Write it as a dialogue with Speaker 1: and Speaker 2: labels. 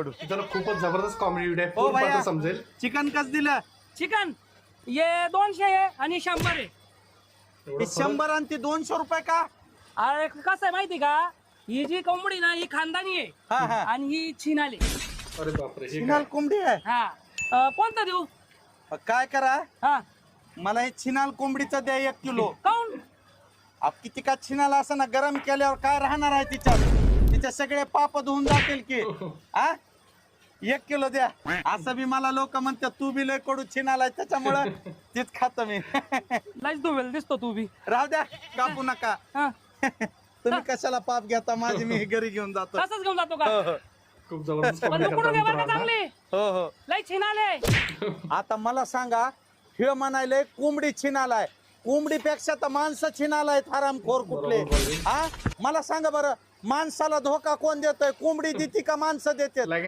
Speaker 1: त्याला खूपच जबरदस्त कॉमेडी व्हिडिओ आहे.
Speaker 2: हो
Speaker 1: पूर्ण
Speaker 2: भैया.
Speaker 1: पाहता समजेल.
Speaker 2: चिकन कस दिलं?
Speaker 3: चिकन ये 200 आहे आणि 100 आहे.
Speaker 1: एवढं
Speaker 2: 100 आणि ते 200 रुपये का?
Speaker 3: अरे कसं आहे माहिती का, ही जी कोंबडी ना ही खानदानी आहे
Speaker 2: हा हा.
Speaker 3: आणि ही चीनाली.
Speaker 1: फरक- अरे बापरे हे
Speaker 2: छिनाल
Speaker 1: काय?
Speaker 2: कोंबडी आहे.
Speaker 3: हा कोणता देऊ?
Speaker 2: काय करा,
Speaker 3: हा
Speaker 2: मला हे छिनाल कोंबडीचं द्या 1 किलो.
Speaker 3: काऊन?
Speaker 2: किती का छिनाल असं ना, गरम केल्यावर काय राहणार आहे तिच्यात? तिचे सगळे पाप धुवून जातील की. हा 1 किलो द्या. असं बी मला लोक म्हणतात तू बी लय कडू छिनाल आहे, त्याच्यामुळं तीच खातो मी.
Speaker 3: लाईच धुवेल दिसतो तू बी.
Speaker 2: राहू द्या, कापू नका.
Speaker 3: हा
Speaker 2: तुम्ही कशाला पाप घेता माझी, मी घरी घेऊन जातो.
Speaker 3: तसंच घेऊन जातो का?
Speaker 2: हो हो
Speaker 1: खूप जबरदस्त
Speaker 3: पण
Speaker 1: कॉमेडी
Speaker 3: कुठून व्यवहार का
Speaker 1: करतात
Speaker 3: चांगले?
Speaker 2: हो हो.
Speaker 3: लय छिनाले.
Speaker 2: आता मला सांगा, हे म्हणायले कोंबडी छिनालाय, कोंबडीपेक्षा तर माणसं छिनालाय हरामखोर कुठले.
Speaker 1: बरोबर.
Speaker 2: हा मला सांगा बरं, माणसाला धोका कोण देतोय? कोंबडी देते का माणसं देते?